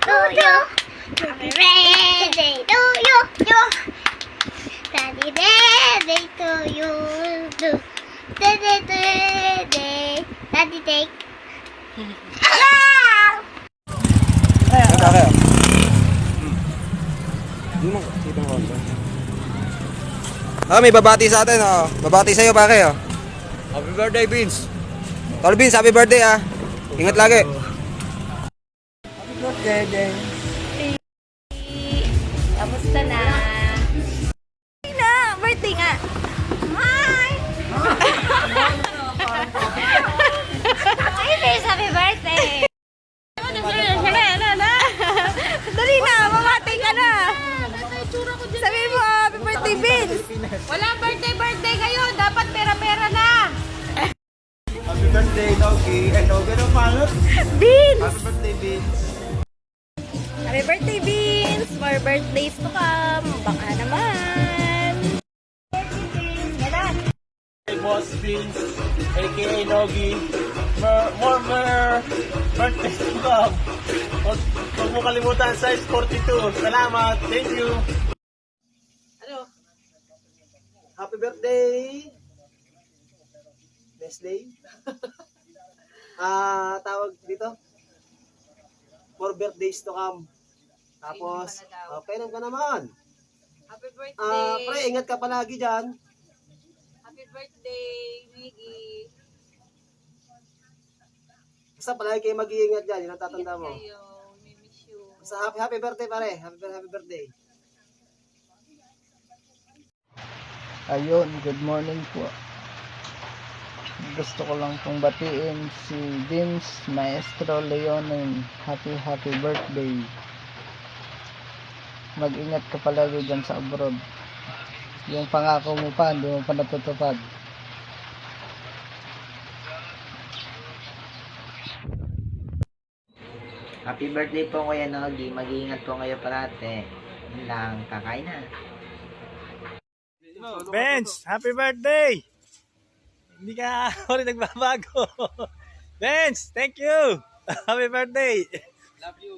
to you. Happy birthday to you. Happy birthday to you. Daddy take. Kaya. Dito mo. May babati sa atin, oh. Babati sa iyo, pare, oh. Happy birthday, Vince! Tol Vince, happy birthday, ah. Ingat lagi. Happy birthday, Deng! Kamusta na? Birthday nga! Hi! Hi, Vince! Happy birthday! Dali na! Mamati ka na! Sabi mo, happy birthday, Vince! Walang birthday ngayon. Dapat pera-pera na. Happy birthday, Nogi! Nogi ng panot! Vince! Happy birthday, Vince! Happy birthday, Vince! More birthdays to come! Baka naman! Hey, Boss Vince, a.k.a. Nogi. More birthdays to come. Huwag mo kalimutan, size 42. Salamat! Thank you! Happy birthday! Best day? Tawag dito? More birthdays to come. Tapos, painom ka naman. Happy birthday. Pre, ingat ka palagi dyan. Happy birthday, Miggy. Basta palagi kayo mag-iingat dyan. Yun ang tatanda mo. Kayo. We miss you. Basta happy birthday pare. Happy birthday. Ayun, good morning po. Gusto ko lang pong batiin si Vince Maestro Leonin. Happy birthday. Mag-ingat ka palagi dyan sa abroad. Yung pangako mo pa, hindi mo pa natutupad. Happy birthday po Kuya Nogi. Mag-iingat po kayo parate. Yun lang, kakain na. Benz, happy birthday! Hindi ka ulit nagbabago. Benz, thank you! Happy birthday! Love you!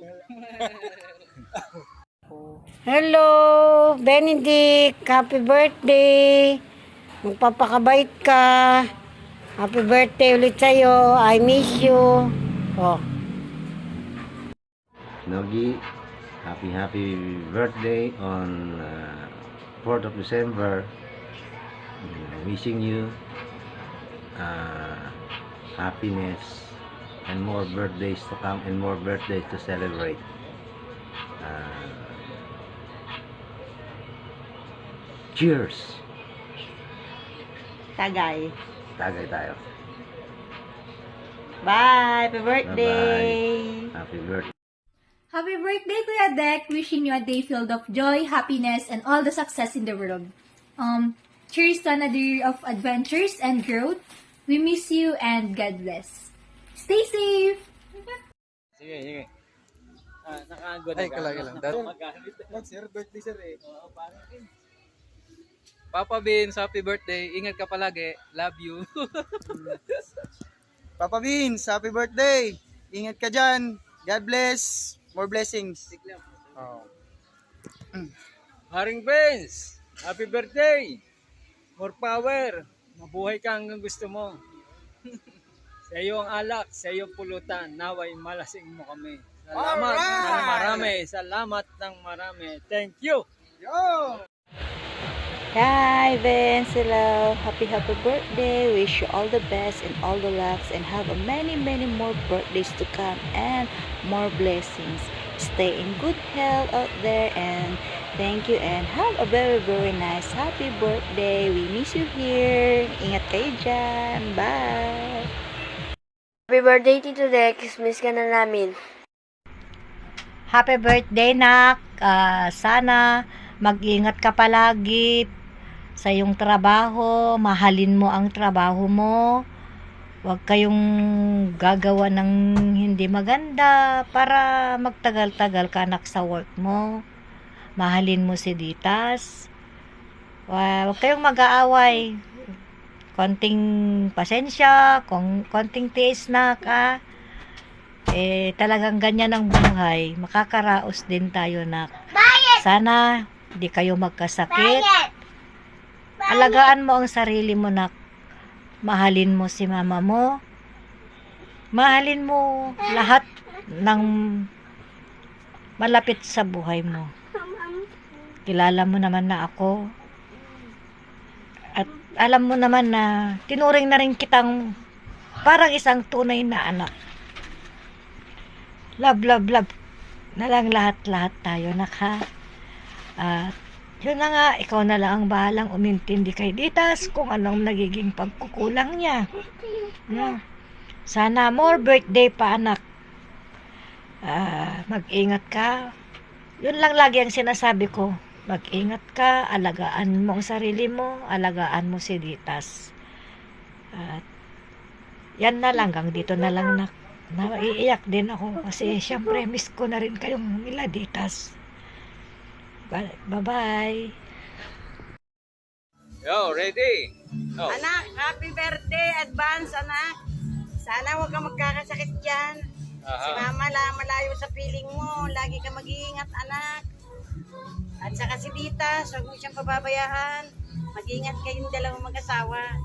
Hello, Benedict. Happy birthday. Magpapakabait ka. Happy birthday ulit sa'yo. I miss you. Oh. Nogi, happy birthday on 4th of December. Wishing you happiness and more birthdays to come and more birthdays to celebrate. Cheers! Tagay. Tagay tayo. Bye! Happy birthday! Bye-bye. Happy birthday. Happy birthday, Kuya Dek. Wishing you a day filled of joy, happiness, and all the success in the world. Cheers to another year of adventures and growth. We miss you and God bless. Stay safe! Sige. Nakaagod Ay, kala. Sir, birthday sir eh. Papa Vince, happy birthday. Ingat ka palagi. Love you. Papa Vince, happy birthday. Ingat ka dyan. God bless. More blessings. Haring Vince, happy birthday. More power. Mabuhay ka hanggang gusto mo. Sa iyo ang alak, sa iyo pulutan. Naway malasing mo kami. Salamat ng marami. Salamat ng marami. Thank you. Hi, Vince. Hello. Happy birthday. Wish you all the best and all the lucks and have a many more birthdays to come and more blessings. Stay in good health out there and thank you and have a very nice happy birthday. We miss you here. Ingat kayo dyan. Bye. Happy birthday, Tito Dex. Miss ka na namin. Happy birthday, Nak. Sana mag-ingat ka palagi sa iyong trabaho. Mahalin mo ang trabaho mo. Huwag kayong gagawa ng hindi maganda para magtagal-tagal ka anak sa work mo. Mahalin mo si Ditas. Huwag kayong mag-aaway. Konting pasensya, konting tiis na ka. Talagang ganyan ang buhay. Makakaraos din tayo, nak. Sana di kayo magkasakit. Alagaan mo ang sarili mo, nak. Mahalin mo si mama mo. Mahalin mo lahat ng malapit sa buhay mo. Kilala mo naman na ako. At alam mo naman na tinuring na rin kitang parang isang tunay na anak. Love, love, love na lang lahat-lahat tayo, nak, ha? At yun na nga, ikaw na lang ang bahalang umintindi kay Ditas kung anong nagiging pagkukulang niya. Sana more birthday pa, anak. Mag-ingat ka. Yun lang lagi ang sinasabi ko. Mag-ingat ka, alagaan mo ang sarili mo, alagaan mo si Ditas. At yan na lang, hanggang dito na lang, nak. Naiiyak din ako kasi syempre miss ko na rin kayong nila Ditas. Bye-bye. Yo, ready? Oh. Anak, happy birthday advance, anak. Sana huwag kang magkakasakit dyan. Si mama malayo sa piling mo. Lagi ka mag-iingat, anak. At saka si Dita, huwag mo siyang pababayaan. Mag-iingat kayong dalawang mag-asawa.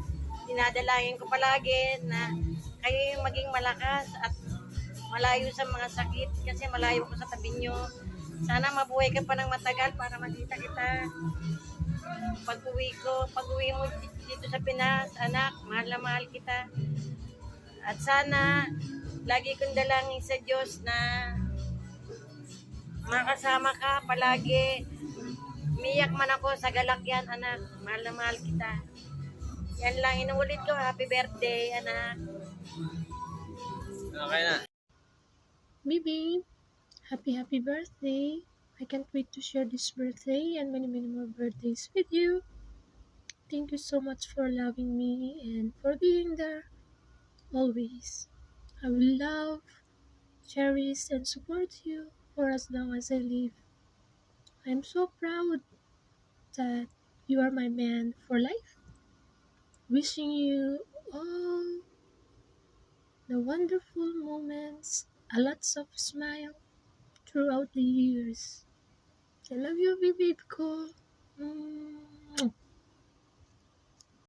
Dinadalangin ko palagi na kayo yung maging malakas at malayo sa mga sakit kasi malayo ko sa tabi nyo. Sana mabuhay ka pa ng matagal para makita kita. Pag-uwi mo dito sa Pinas, anak, mahal na mahal kita. At sana, lagi kong dalangin sa Diyos na makasama ka palagi. Umiyak man ako sa galakyan, anak. Mahal na mahal kita. Yan lang, inuulit ko, happy birthday, anak. Okay na. Bibi, happy birthday. I can't wait to share this birthday and many more birthdays with you. Thank you so much for loving me and for being there always. I will love, cherish, and support you for as long as I live. I'm so proud that you are my man for life. Wishing you all the wonderful moments, a lots of smile throughout the years. I love you, baby ko.